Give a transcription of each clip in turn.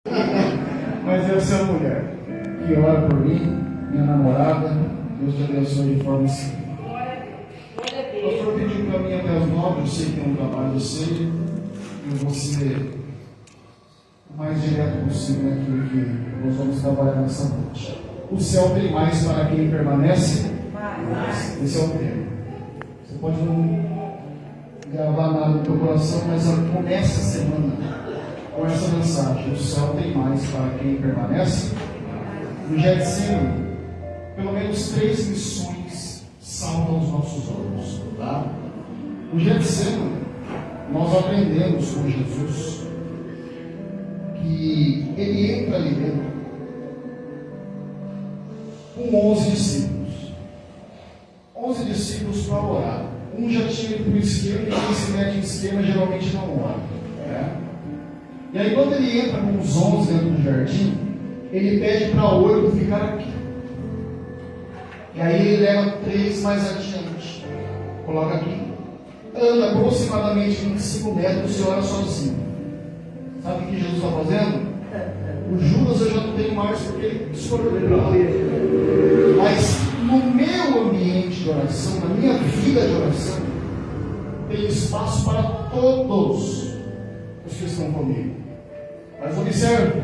Mas essa é a mulher que ora por mim, minha namorada. Deus te abençoe de forma assim. O pastor pediu para mim até as 9. Eu sei que é um trabalho de ceia. Eu vou ser o mais direto possível naquilo que nós vamos trabalhar nessa noite. O céu tem mais para quem permanece. Esse é o tema. Você pode não gravar nada no teu coração, mas começa a semana com essa mensagem: o céu tem mais para quem permanece. No Getsemane, pelo menos 3 lições saltam os nossos olhos, tá? No Getsemane, nós aprendemos com Jesus que ele entra ali dentro com 11 discípulos. 11 discípulos para orar. Um já tinha ido para o esquema, e quem se mete em esquema geralmente não ora. Né? E aí, quando ele entra com os 11 dentro do jardim, ele pede para 8 ficar aqui. E aí ele leva 3 mais adiante, coloca aqui, anda aproximadamente 25 metros e ora sozinho. Sabe o que Jesus está fazendo? O Judas eu já não tenho mais porque ele escolheu. Mas no meu ambiente de oração, na minha vida de oração, tem espaço para todos os que estão comigo. Mas observe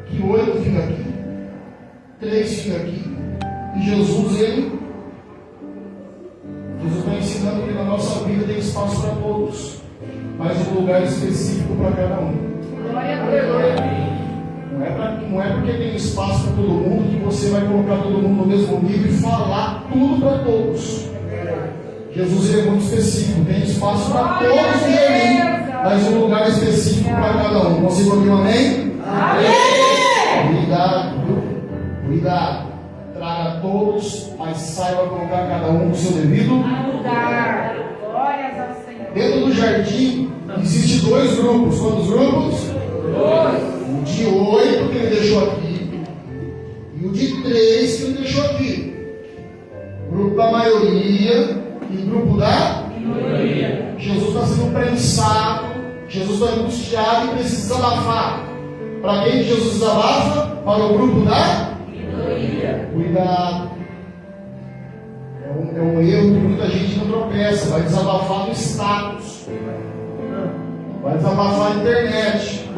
que 8 fica aqui, 3 fica aqui, e Jesus está ensinando que na nossa vida tem espaço para todos, mas um lugar específico para cada um. Glória a Deus. Não é porque tem espaço para todo mundo que você vai colocar todo mundo no mesmo nível e falar tudo para todos. Jesus é muito específico, tem espaço para todos no jardim, mas um lugar específico para cada um. Consigo ouvir um amém? Amém! Cuidado. Traga todos, mas saiba colocar cada um no seu devido lugar. Glórias ao Senhor. Dentro do jardim existem 2 grupos. Quantos grupos? 2. O de 8 que ele deixou aqui e o de 3 que ele deixou aqui. Grupo da maioria e grupo da minoria. Jesus está sendo prensado, Jesus está angustiado e precisa desabafar. Para quem Jesus desabafa? Para o grupo da minoria. Cuidado. É um erro que muita gente não tropeça. Vai desabafar no status, vai desabafar na internet,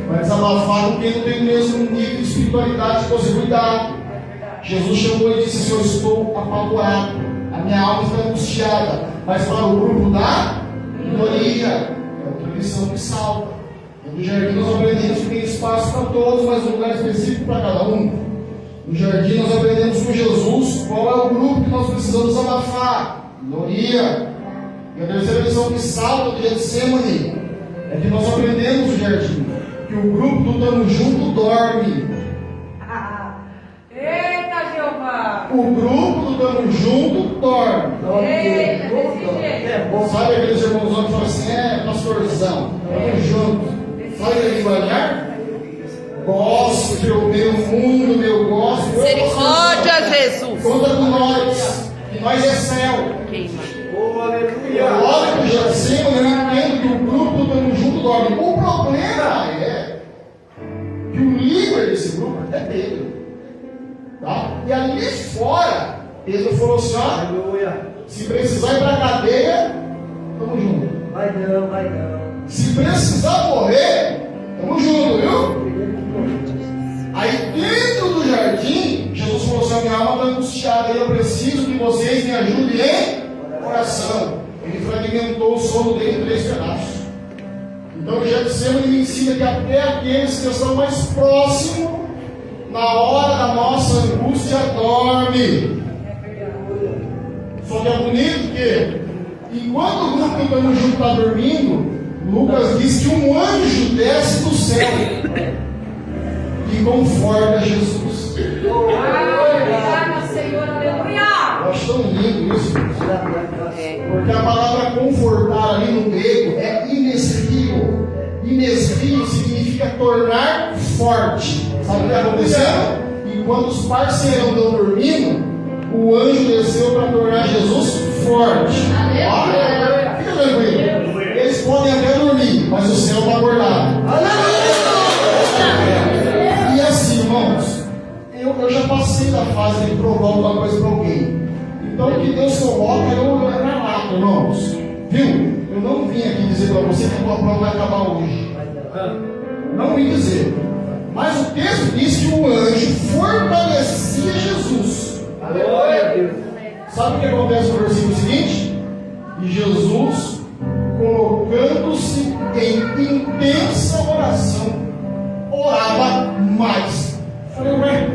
vai desabafar com quem não tem o mesmo nível de espiritualidade que você. Cuidado. Jesus chamou e disse: eu estou apavorado, a minha alma está angustiada. Mas para o grupo da minoria, é outra lição que salva. No jardim nós aprendemos que tem espaço para todos, mas um lugar específico para cada um. No jardim nós aprendemos com Jesus qual é o grupo que nós precisamos abafar. Minoria. E a terceira lição que salva do Getsemane é que nós aprendemos no jardim que o grupo do Tamo Junto dorme. Eita, Jeová! O grupo do Tamo Junto dorme. Eita, desse jeito. Sabe aqueles irmãos que falam assim: pastorzão, tamo junto. Sabe aquele linguajar? Gospel, meu mundo, meu gospel. Misericórdia, Jesus. Conta com nós, que nós é céu. Oh, aleluia. Eu olho para o Getsemane, eu entendo que o grupo do Tamo Junto dorme. O problema é que o líder desse grupo é Pedro. Tá? E ali fora, Pedro falou assim: se precisar ir para a cadeia, tamo junto. Vai não. Se precisar morrer, tamo junto, viu? Aí dentro do jardim, Jesus falou assim: a minha alma está angustiada e eu preciso que vocês me ajudem em oração. Ele fragmentou o sono dele em 3 pedaços. Então o Getsemane me ensina que até aqueles que estão mais próximos, na hora da nossa angústia, dorme. Só que é bonito que, enquanto o grupo do Tamo Junto está dormindo, Lucas diz que um anjo desce do céu e conforta Jesus. Obrigado, Senhor, aleluia! Eu acho tão lindo isso, porque a palavra confortar ali no grego é inesfio. Inesfio significa tornar forte. Sabe o que aconteceu? Enquanto os parceirão estão dormindo, o anjo desceu para tornar Jesus forte. Olha, fica tranquilo. Eles podem até dormir, mas o céu está acordado. alguma coisa para alguém. Então o que Deus coloca é na lata, irmãos. Viu? Eu não vim aqui dizer para você que a tua prova vai acabar hoje. Não vim dizer. Mas o texto diz que o anjo fortalecia Jesus. Glória a Deus. Sabe o que acontece no versículo seguinte? E Jesus, colocando-se em intensa oração, orava mais. Falei, ué,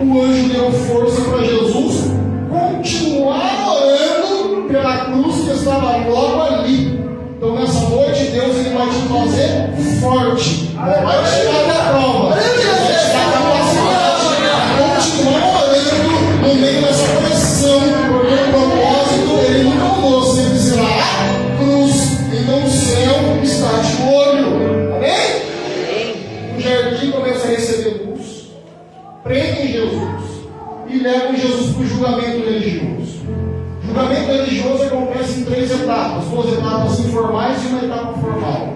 o anjo deu força para Jesus continuar orando pela cruz que estava logo ali. Então nessa noite Deus ele vai te fazer forte, vai te dar da prova, vai te dar capacidade, continuar orando no meio dessa pressão, porque o propósito ele nunca mudou, sempre será a cruz. Então o céu está de olho, amém? O jardim começa a receber luz, prendem Jesus e levam Jesus para o julgamento religioso. O julgamento religioso acontece em 3 etapas, 2 etapas informais e uma etapa formal.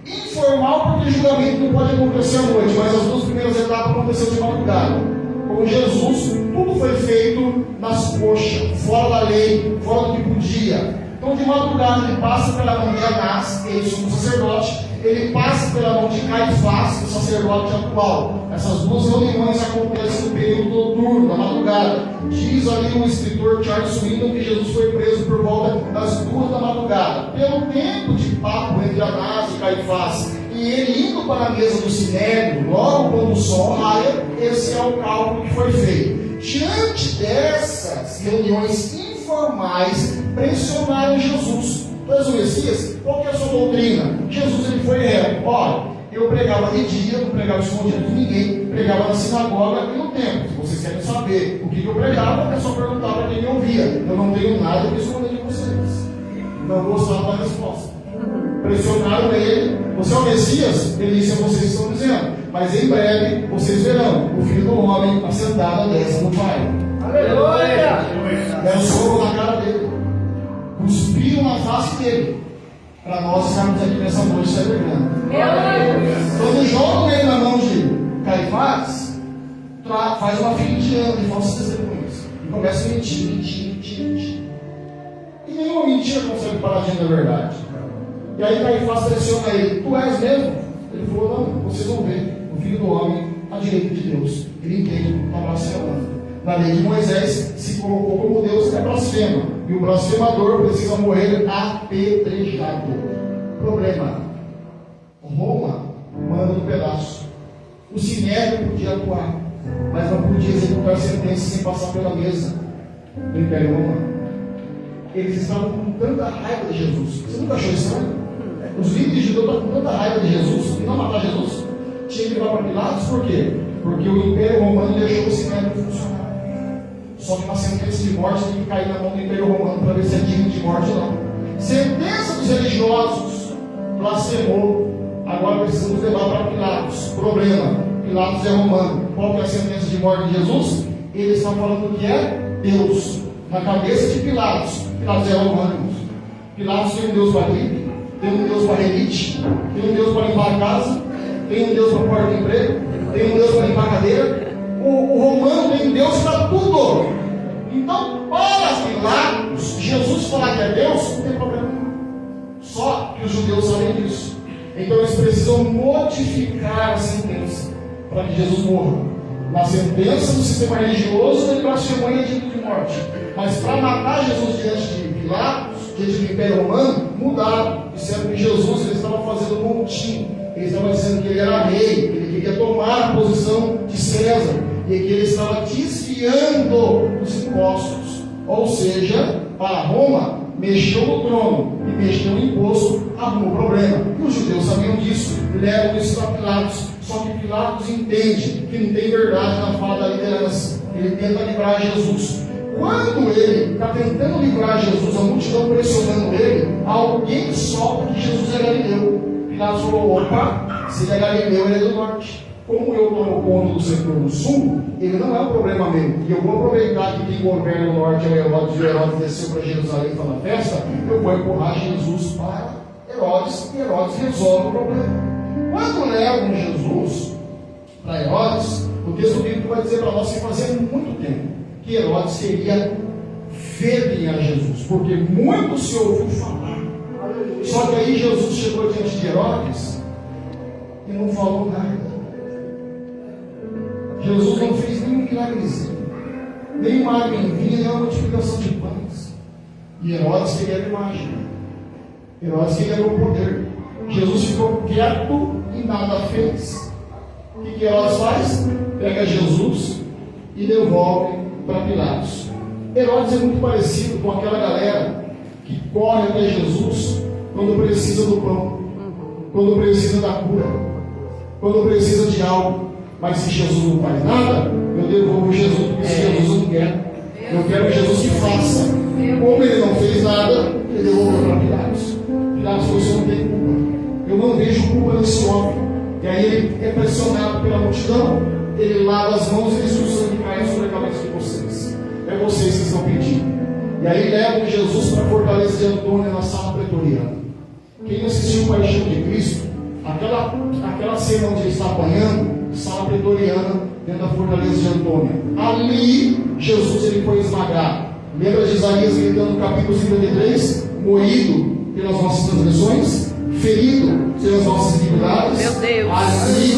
Informal porque o julgamento não pode acontecer à noite, mas as 2 primeiras etapas aconteceram de madrugada. Com Jesus, tudo foi feito nas coxas, fora da lei, fora do que podia. Então de madrugada ele passa pela mão de Anás, ele sumo sacerdote, ele passa pela mão de Caifás, o sacerdote atual. Essas 2 reuniões acontecem no período noturno, da madrugada. Diz ali o escritor Charles Swindoll que Jesus foi preso por volta das 2 da madrugada. Pelo tempo de papo entre Anás e Caifás, e ele indo para a mesa do sinédrio, logo quando o sol raia, esse é o cálculo que foi feito. Diante dessas reuniões informais, pressionaram Jesus. Tu és o Messias? Qual que é a sua doutrina? Jesus ele foi reto. Olha, eu pregava de dia, não pregava escondido de ninguém, pregava na sinagoga e no templo. Se vocês querem saber o que eu pregava, é só perguntar para quem me ouvia. Eu não tenho nada para esconder de vocês. Não gostaram da resposta. Pressionaram ele. Você é o Messias? Ele disse: é vocês estão dizendo. Mas em breve vocês verão o Filho do Homem assentado à destra do Pai. Aleluia! Deram soco na cara dele, cuspiram na face dele, para nós estarmos aqui nessa noite celebrando. Quando jogam ele na mão de Caifás, faz uma fila indiana de falsas testemunhas e começa a mentir. E nenhuma mentira consegue parar diante da verdade. E aí Caifás pressiona ele: tu és mesmo? Ele falou: não, vocês vão ver o Filho do Homem à direita de Deus. Ele entende, está blasfemando. Na lei de Moisés se colocou como Deus é blasfema, e o blasfemador precisa morrer apedrejado. Problema: Roma manda no pedaço. O sinédrio podia atuar, mas não podia executar sentença sem passar pela mesa do Império Romano. Eles estavam com tanta raiva de Jesus. Você nunca achou estranho? Os líderes judeus estavam com tanta raiva de Jesus e não matar Jesus. Tinha que levar para Pilatos, por quê? Porque o Império Romano deixou o sinédrio funcionar. Só que uma sentença de morte tem que cair na mão do Império Romano para ver se é digno de morte ou não. Sentença dos religiosos: blasfemou. Agora precisamos levar para Pilatos. Problema: Pilatos é romano. Qual que é a sentença de morte de Jesus? Ele está falando que é Deus. Na cabeça de Pilatos, Pilatos é romano. Pilatos tem um Deus para gripe, tem um Deus para relite, tem um Deus para limpar a casa, tem um Deus para porta de emprego, tem um Deus para limpar a cadeira. O romano tem Deus para tudo. Então, para Pilatos, Jesus falar que é Deus, não tem problema. Só que os judeus sabem disso. Então eles precisam modificar a sentença para que Jesus morra. Na sentença do sistema religioso, ele blasfemou e é digno de morte. Mas para matar Jesus diante de Pilatos, diante do Império Romano, mudaram. Disseram que Jesus ele estava fazendo um montinho. Ele estava dizendo que ele era rei, que ele queria tomar a posição de César, e que ele estava desviando os impostos. Ou seja, para Roma, mexeu no trono e mexeu no imposto, arrumou problema. E os judeus sabiam disso, levam isso para Pilatos. Só que Pilatos entende que não tem verdade na fala da liderança. Ele tenta livrar Jesus. Quando ele está tentando livrar Jesus, a multidão pressionando ele, alguém solta que Jesus é galileu. Pilatos falou: opa, se ele é galileu, ele é do norte. Como eu tomo conta do setor do sul, ele não é um problema meu. E eu vou aproveitar que quem governa o norte é o Herodes, e o Herodes desceu para Jerusalém para a festa, eu vou empurrar Jesus para Herodes, e Herodes resolve o problema. Quando levam Jesus para Herodes, o texto bíblico vai dizer para nós que fazia muito tempo que Herodes queria ver quem era Jesus, porque muito se ouviu falar. Só que aí Jesus chegou diante de Herodes e não falou nada. Jesus não fez nenhum milagrezinho, nenhuma água em vinho, nenhuma multiplicação de pães. E Herodes queria a imagem, Herodes queria o poder. Jesus ficou quieto e nada fez. O que Herodes faz? Pega Jesus e devolve para Pilatos. Herodes é muito parecido com aquela galera que corre até Jesus quando precisa do pão, quando precisa da cura, quando precisa de algo. Mas se Jesus não faz nada, eu devolvo Jesus, porque se Jesus não quer, eu quero que Jesus que faça. Como ele não fez nada, ele devolveu para Pilatos. Pilatos falou: você não tem culpa, eu não vejo culpa nesse homem. E aí ele é pressionado pela multidão, ele lava as mãos e diz que o sangue cai sobre a cabeça de vocês. É vocês que estão pedindo. E aí levam Jesus para a fortaleza de Antônio, na sala pretoriana. Quem assistiu Paixão de Cristo, aquela cena onde ele está apanhando, sala pretoriana, dentro da fortaleza de Antônio. Ali, Jesus ele foi esmagado. Lembra de Isaías gritando no capítulo 53? Moído pelas nossas transgressões, ferido pelas nossas iniquidades. Meu Deus. Ali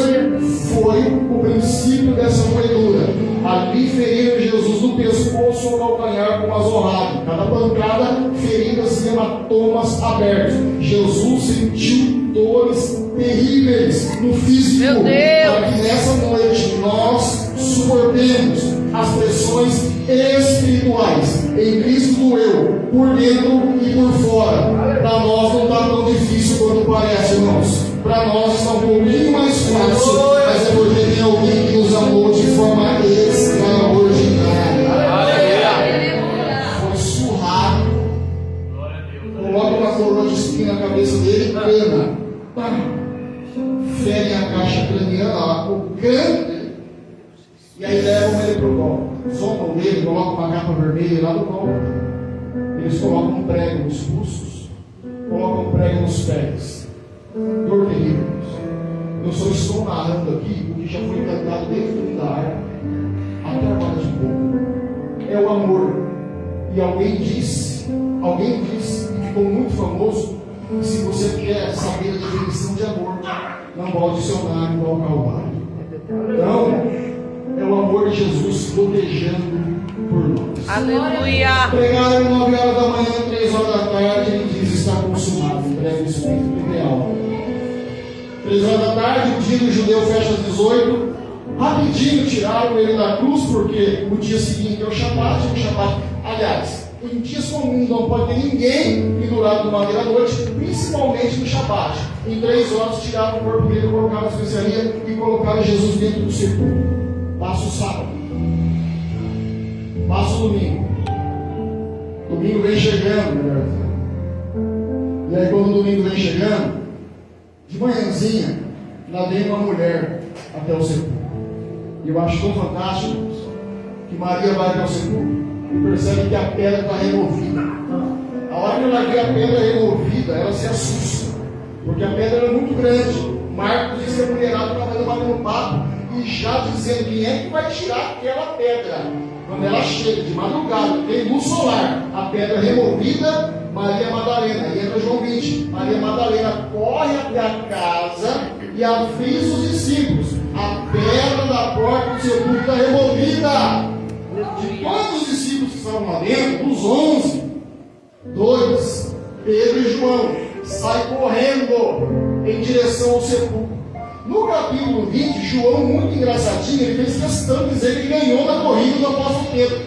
foi o princípio dessa moedura. Ali feriram Jesus no pescoço ou no calcanhar com azorrado. Cada pancada, feridas e hematomas abertos. Jesus sentiu dores terríveis no físico. Meu Deus. Para que nessa noite nós suportemos as pressões espirituais. Em Cristo doeu, por dentro e por fora. Para nós não está tão difícil quanto parece, irmãos. Para nós está um pouquinho mais fácil, mas é porque tem alguém que nos amou de forma extraordinária. Foi surrado. Coloca uma coroa de espinho na cabeça dele e cana. Ferem a caixa craniana, o crânio. E aí levam ele para o colo. Zombam dele, colocam uma capa vermelha lá no colo. Eles colocam um prego nos pulsos, colocam um prego nos pés. Dor terrível. Eu só estou narrando aqui o que já foi cantado desde o fim da harpa até a hora de pouco. É o amor. E alguém disse, e ficou muito famoso, que se você quer saber a definição de amor, não vá ao dicionário ou ao Calvário. Então, é o amor de Jesus gotejando por nós. Aleluia. Pregaram 9 horas da manhã, 3 horas da tarde, ele diz: está consumado. Entrega o Espírito ideal. 3 horas da tarde, o dia do judeu fecha às 18. Rapidinho tiraram ele da cruz, porque o dia seguinte é o Shabat. Aliás, em dias comuns não pode ter ninguém pendurado no madeira à noite, principalmente no Shabat. Em 3 horas tiraram o corpo dele, colocaram na especiaria e colocaram Jesus dentro do sepulcro. Passa o sábado, passa o domingo. Domingo vem chegando, melhor dizendo. E aí, quando o domingo vem chegando, de manhãzinha, lá vem uma mulher até o sepulcro. E eu acho tão fantástico que Maria vai até o sepulcro e percebe que a pedra está removida. A hora que ela vê a pedra removida, ela se assusta, porque a pedra era muito grande. Marcos diz que a mulherada estava batendo papo e já dizendo quem é que vai tirar aquela pedra. Quando ela chega de madrugada, tem luz solar, a pedra removida, Maria Madalena, e entra João 20. Maria Madalena corre até a casa e avisa os discípulos: a pedra da porta do sepulcro está removida. De todos os discípulos que estavam lá dentro, dos 11, 2, Pedro e João, saem correndo em direção ao sepulcro. No capítulo 20, João, muito engraçadinho, ele fez questão de dizer que ele ganhou na corrida do apóstolo Pedro.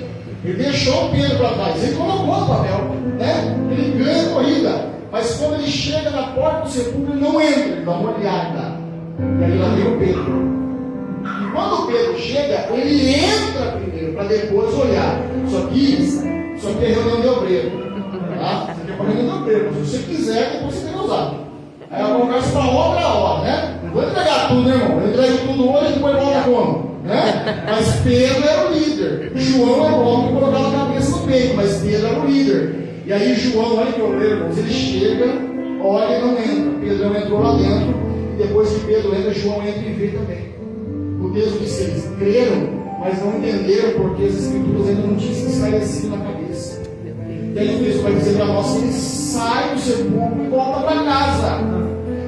Ele deixou o Pedro para trás, ele colocou no papel, né? Ele ganha a corrida, mas quando ele chega na porta do sepulcro, ele não entra, ele dá uma olhada. E aí lá vem o Pedro. E quando o Pedro chega, ele entra primeiro, para depois olhar. Isso aqui é reunião de obreiro. Tá? Isso aqui é uma reunião de obreiro. Se você quiser, depois você tem que usar. Aí eu converso para outra hora, né? Não vou entregar tudo, né, irmão? Eu entrego tudo hoje e depois volta como? Né? Mas Pedro era o líder. João é o homem que colocava a cabeça no peito, mas Pedro era o líder. E aí João, olha que obreiro, irmãos, ele chega, olha e não entra. Pedro não entrou lá dentro. E depois que Pedro entra, João entra e vê também. O texto diz que eles creram mas não entenderam porque as escrituras ainda não tinham se esclarecido na cabeça. E aí Cristo vai dizer para nós que ele sai do sepulcro e volta para casa.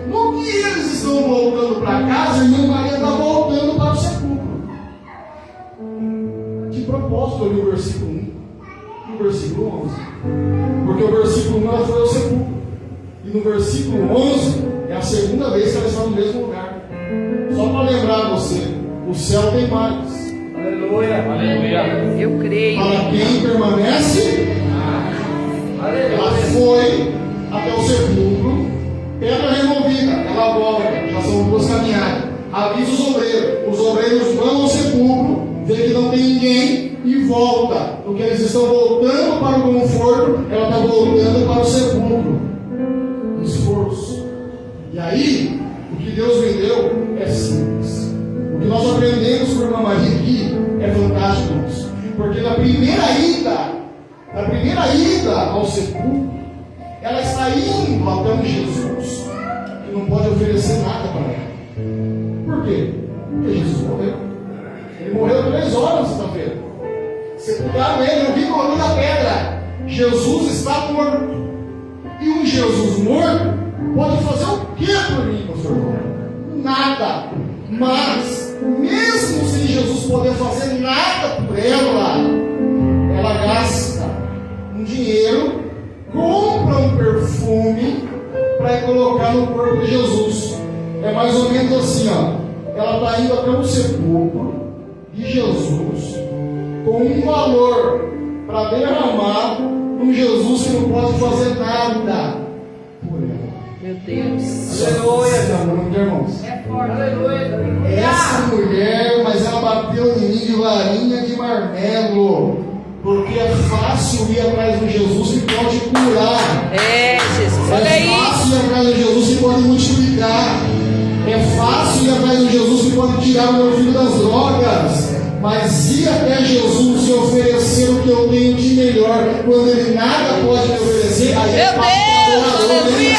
No que eles estão voltando para casa, irmã Maria está voltando para o sepulcro. De propósito, eu li o versículo 1 e o versículo 11. Porque o versículo 1 ela foi ao sepulcro. E no versículo 11 é a segunda vez que ela está no mesmo lugar. Só para lembrar você, o céu tem mais. Aleluia. Aleluia. Eu creio. Para quem permanece, ela Aleluia. foi até o sepulcro, pedra removida, ela volta, já são duas caminhadas. Avisa os obreiros vão ao sepulcro, vê que não tem ninguém e volta. Porque eles estão voltando para o conforto, ela está voltando para o sepulcro. Esforço. E aí, o que Deus me deu é simples. O que nós aprendemos com a irmã Maria aqui é fantástico, irmãos. Porque na primeira ida ao sepulcro, ela está indo até um Jesus que não pode oferecer nada para ela. Por quê? Porque Jesus morreu. Ele morreu 3 horas na sexta-feira. Sepultaram ele, eu vi correndo a pedra. Jesus está morto. E um Jesus morto pode fazer o que por mim, pastor? Nada. Mas, mesmo sem Jesus poder fazer nada por ela gasta um dinheiro, compra um perfume para colocar no corpo de Jesus. É mais ou menos assim, ó. Ela está indo até o sepulcro de Jesus com um valor para derramar um Jesus que não pode fazer nada por ela. Meu Deus. Aleluia. Essa mulher, irmãos. É forte. Aleluia. Essa mulher, mas ela bateu em mim de varinha de marmelo. Porque é fácil ir atrás de Jesus que pode curar. É, Jesus. Olha É aí. fácil ir atrás de Jesus que pode multiplicar. É fácil ir atrás de Jesus que pode tirar o meu filho das drogas. Mas ir até Jesus e oferecer o que eu tenho de melhor, quando Ele nada pode me oferecer, aí é Meu papo para Deus. adorador. Aleluia.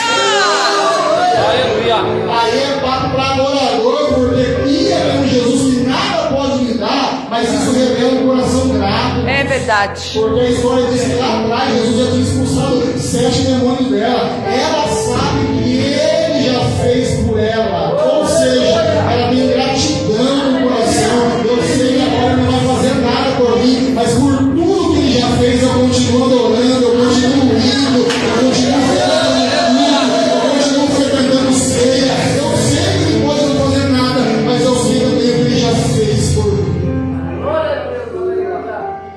Aleluia. Aí é papo para adorador, porque ir até um Jesus que nada pode me dar, mas isso revela um coração grato. É verdade. Porque a história diz que lá atrás Jesus já tinha expulsado 7 demônios dela. Ela sabe que Ele já fez por ela. Ou seja, ela tem gratidão no coração. Eu sei que agora não vai fazer nada por mim, mas por tudo que Ele já fez, eu continuo adorando, eu continuo indo, eu continuo frequentando ceia. Eu sei que Ele pode não fazer nada, mas eu sei também o que Ele já fez por mim.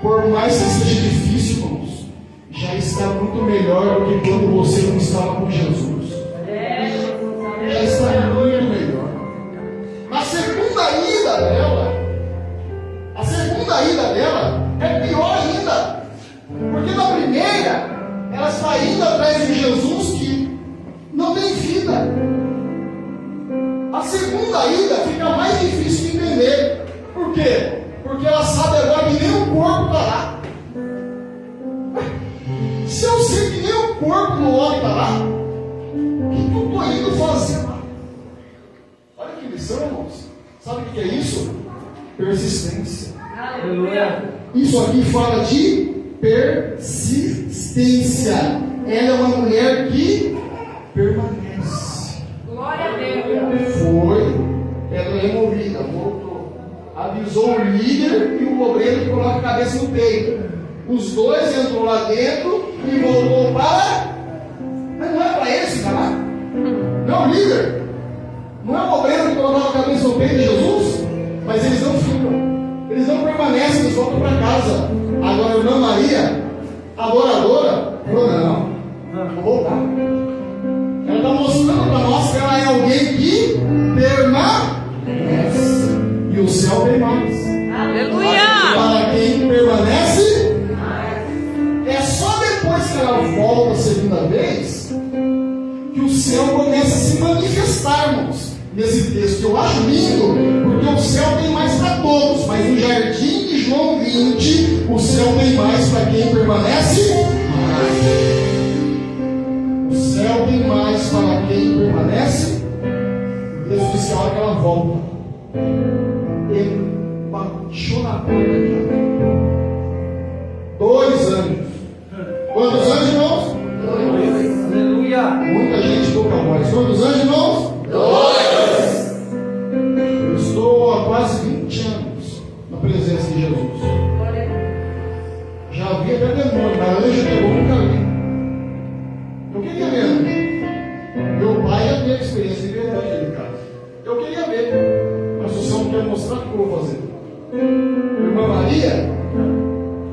Por mais que seja difícil, irmãos, já está muito melhor do que quando você não estava com Jesus. Já está muito melhor. Na segunda ida dela é pior ainda. Porque na primeira, ela está indo atrás de Jesus que não tem vida. A segunda ida fica mais difícil de entender. Por quê? Porque ela sabe agora que nem o corpo está lá. Se eu sei que nem o corpo do homem está lá, o que eu estou indo fazer lá? Olha que lição, irmãos. Sabe o que é isso? Persistência. Aleluia. Isso aqui fala de persistência. Ela é uma mulher que permanece. Glória a Deus. Foi, pedra removida, voltou. Avisou o líder e o obreiro que coloca a cabeça no peito. Os dois entrou lá dentro e voltou para. Mas não é para esse ficar lá? Não é o líder. Não é o obreiro que colocava a cabeça no peito de Jesus? Mas eles não ficam. Eles não permanecem, eles voltam para casa. Agora a irmã Maria, adoradora, falou: não, vou voltar. Ela está mostrando para nós que ela é alguém que permanece. E o céu tem mais. Aleluia. Para quem permanece, é só depois que ela volta a segunda vez que o céu começa a se manifestar, irmãos. Nesse texto eu acho lindo, porque o céu tem mais para todos, mas no jardim de João 20, o céu tem mais para quem permanece. O céu tem mais para quem permanece. Deus diz que a hora que ela volta, ele baixou na porta vi até demônio, mas anjo pegou, nunca vi. Eu queria ver anjo. Meu pai ia ter a experiência de ver anjo ali em casa. Eu queria ver, mas o Senhor não quer mostrar o que eu vou fazer. Irmã Maria,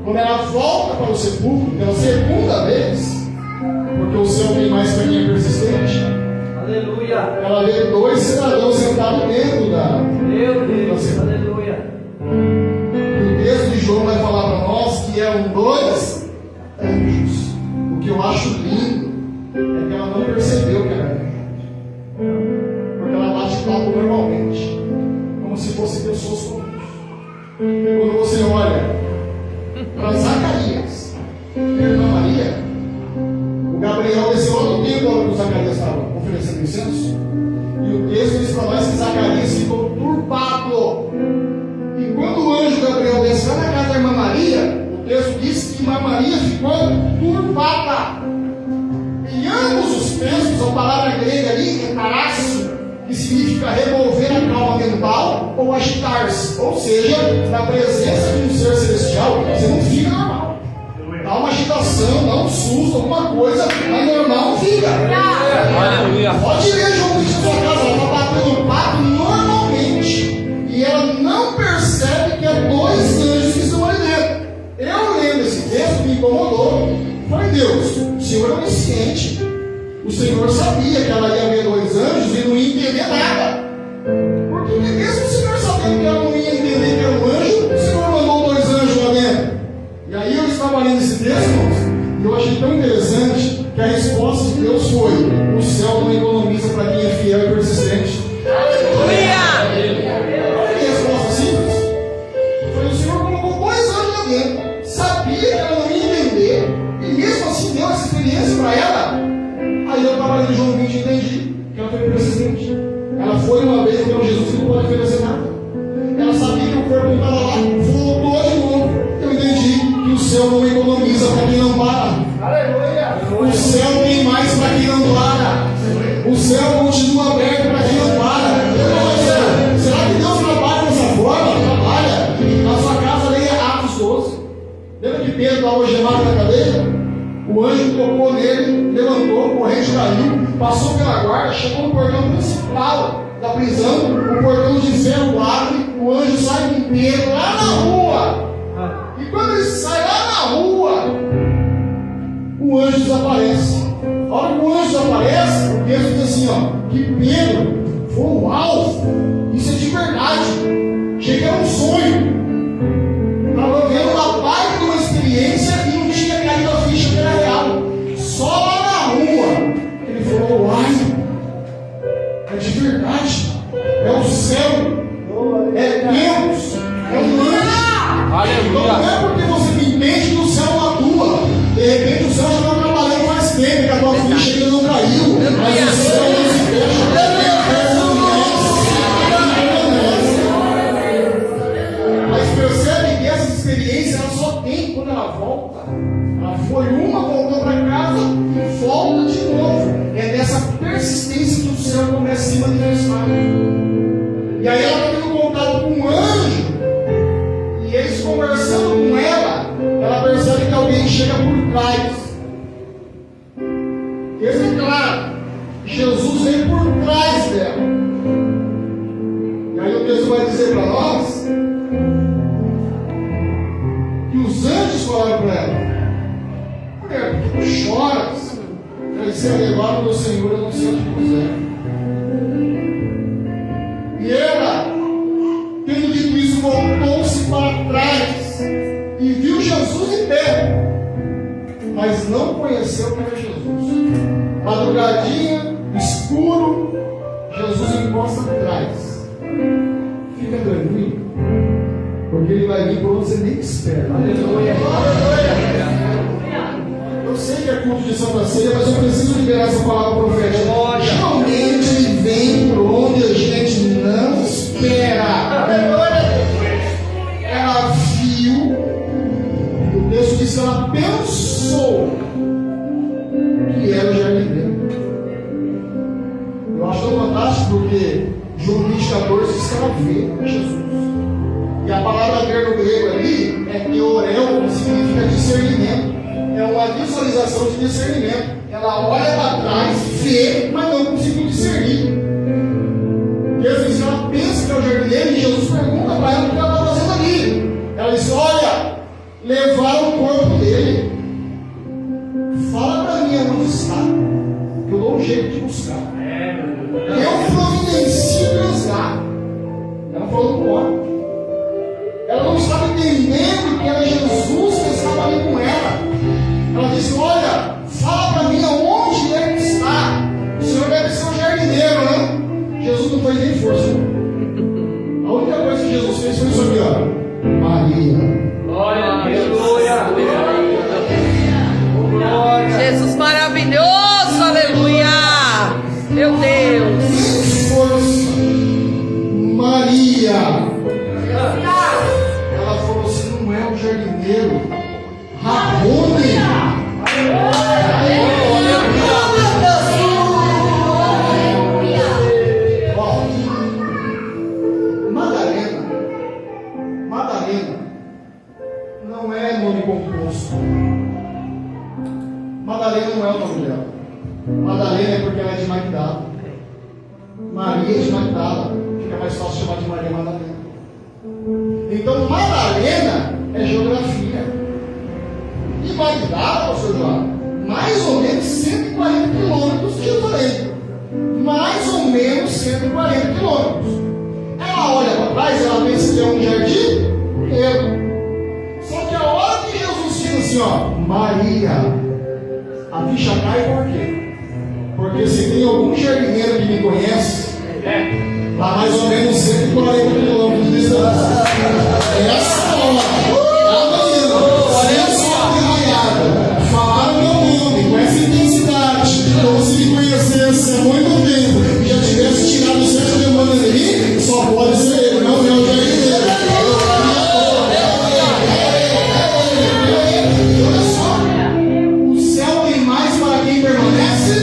quando ela volta para o sepulcro pela segunda vez, porque o céu tem mais para quem é persistente, Aleluia. ela vê 2 cidadãos sentados dentro da. Meu Deus. Aleluia. E o texto de João vai falar para nós que eram 2 anjos. O que eu acho lindo é que ela não percebeu que era anjo, porque ela bate papo normalmente, como se fossem pessoas comuns. Quando você olha para Zacarias e a irmã Maria, o Gabriel desceu lá no templo onde o Zacarias estava oferecendo incenso, e o texto diz para nós que Zacarias ficou turbado. E quando o anjo Gabriel desce lá na casa da irmã Maria, o texto diz que a irmã Maria ficou turbada. Em ambos os textos, a palavra grega ali é tarasso, que significa remover a calma mental ou agitar-se. Ou seja, na presença de um ser celestial, você não fica normal. Dá uma agitação, dá um susto, alguma coisa, mas normal não fica. Aleluia. Pode ver João na sua casa, ela está batendo papo normalmente. E ela não percebe que é 2 anjos que estão ali dentro. Eu lendo esse texto, me incomodou. Falei, Deus, o Senhor é onisciente. O Senhor sabia que ela ia ver 2 anjos e não ia entender nada. Porque mesmo o Senhor sabendo que ela não ia entender que era um anjo, o Senhor mandou 2 anjos lá dentro. E aí eu estava lendo esse texto, irmãos, e eu achei tão interessante que a resposta de Deus foi: o céu não economiza para quem é fiel e persistente. Olha que resposta simples. Foi: o Senhor colocou 2 anjos lá dentro, sabia que ela não ia entender, e mesmo assim deu essa experiência para ela. Aí eu estava lendo João 20 e entendi que ela foi persistente. Ela foi uma vez até Jesus e não pode oferecer nada. Ela sabia que o corpo não estava lá, voltou de novo. Eu entendi que o céu não economiza para quem não para. Aleluia. O céu tem mais para quem não para. O céu continua aberto para quem não para. Será que Deus trabalha dessa forma? Trabalha. Na sua casa, leia Atos 12. Lembra que Pedro estava algemado na cadeia? O anjo tocou nele, levantou, o corrente caiu, passou pela guarda, chegou no portão principal da prisão, o portão de ferro abre, o anjo sai com Pedro lá na rua. E quando ele sai lá na rua, o anjo desaparece. A hora que o anjo desaparece, o texto diz assim, ó, que Pedro foi o alvo. Isso é de verdade. Chega a um sonho. Estava vendo uma parte de uma experiência e não tinha caído a ficha que era real. Só lá na rua ele falou: uai, é de verdade, é o céu, é Deus, é um anjo. Aleluia. Não é porque você me entende que o céu não atua. De repente o céu já está trabalhando faz tempo, que a tua ficha ainda não caiu, mas o céu não se fecha. Mas percebe que essa experiência ela só tem quando ela volta. Ela foi uma, voltou para casa e volta de novo. É nessa persistência que o céu começa a se manifestar. E aí ela está tendo contato com um anjo, e eles conversando com ela percebe que alguém chega por trás. Esse é claro, Jesus vem por trás dela. E aí o texto vai dizer para nós que os anjos falaram para ela: mulher, por que tu choras? Vai ser levado do Senhor, eu não sei onde puser. E ela, tendo dito isso, voltou-se para trás e viu Jesus em pé, mas não conheceu que era Jesus. Madrugadinha, escuro, Jesus encosta por trás. Fica tranquilo, porque ele vai vir por onde você nem espera. Aleluia. Eu sei que é culto de Santa Ceia, mas eu preciso liberar essa palavra profética. Geralmente ele vem por onde a gente não espera. Ela viu, o texto diz que ela pensou que era o jardineiro. Eu acho tão fantástico porque João 20,14 diz que ela vê Jesus. E a palavra ver no grego ali é teorel, que significa discernimento. É uma visualização de discernimento. Ela olha para trás, vê, mas não conseguiu discernir. E assim, ela pensa que é o jardineiro e Jesus pergunta para ela o que ela está fazendo ali. Ela diz: olha, levar o corpo dele. Fala para mim onde está, que eu dou um jeito de buscar. Eu providencio o resgate. Ela falou do corpo. Ela não estava entendendo que era Jesus que estava ali com ela. Ela disse: olha, fala para mim aonde é que está. O Senhor deve ser um jardineiro, né? Jesus não fez nem força. A única coisa que Jesus fez foi isso aqui, ó. Maria. Aleluia. Jesus maravilhoso, aleluia. Meu Deus. Sem força. Maria. Ela falou: você não é um jardineiro. Rabone. Ó, Madalena não é nome composto. Madalena não é o nome dela. Madalena é porque ela é de Magdala. Maria é de Magdala. Fica mais fácil chamar de Maria Madalena. Então Madalena é geografia. E Magdala, pastor João, mais ou menos 140 quilômetros de Jerusalém. Mais ou menos 140 quilômetros. Ela olha para trás, ela pensa que é um jardim. Só que a hora que Jesus diz assim, ó, Maria, a ficha cai por quê? Porque se tem algum jardineiro que me conhece, está mais ou menos 140 quilômetros de distância. Essa hora, falaram meu nome com essa intensidade, como se me conhecesse há muito tempo e já tivesse tirado 7 demônios de mim, só pode ser ele, não é o jardineiro. Olha só, o céu tem mais para quem permanece.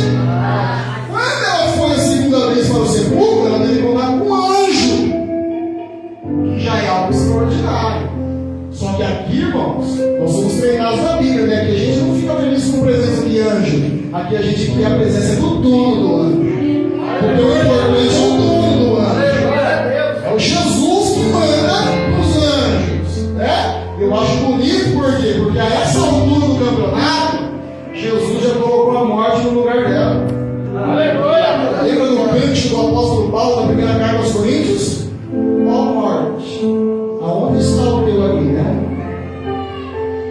Quando ela foi a segunda vez para o sepulcro, ela teve contato com um anjo, que já é algo extraordinário. Só que aqui, irmãos, nós somos treinados na Bíblia, né? Que a gente não fica feliz com a presença de anjo. Aqui a gente quer a presença do dono do anjo. Porque o importante é o dono do anjo. É o Jesus que manda nos anjos, né? Eu acho bonito, por quê? Porque a essa altura do campeonato, Jesus já colocou a morte no lugar dela. Lembra do cântico do apóstolo Paulo, na primeira carta aos Coríntios? Ó morte, aonde está o teu aguilhão?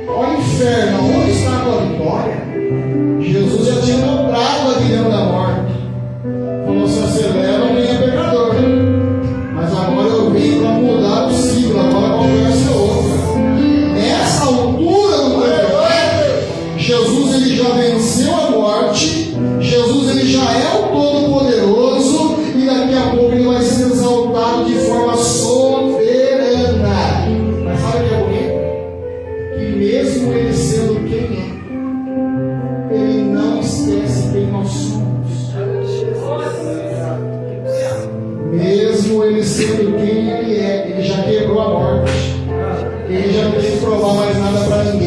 Ó inferno, aonde está a tua vitória? Jesus já tinha dobrado o aguilhão da morte. Falou: se acelera, nem é pecador. Mas agora eu vim para mudar o ciclo, agora a conversa é outra. Nessa altura do campeonato, Jesus ele já venceu a morte, Jesus ele já é o Todo-Poderoso, e daqui a pouco ele vai ser exaltado de forma soberana. Mas sabe o que é bonito? Que mesmo ele sendo quem é, ele não esquece quem nós somos. Mesmo ele sendo quem ele é, ele já quebrou a morte. Ele já não tem que provar mais nada para ninguém.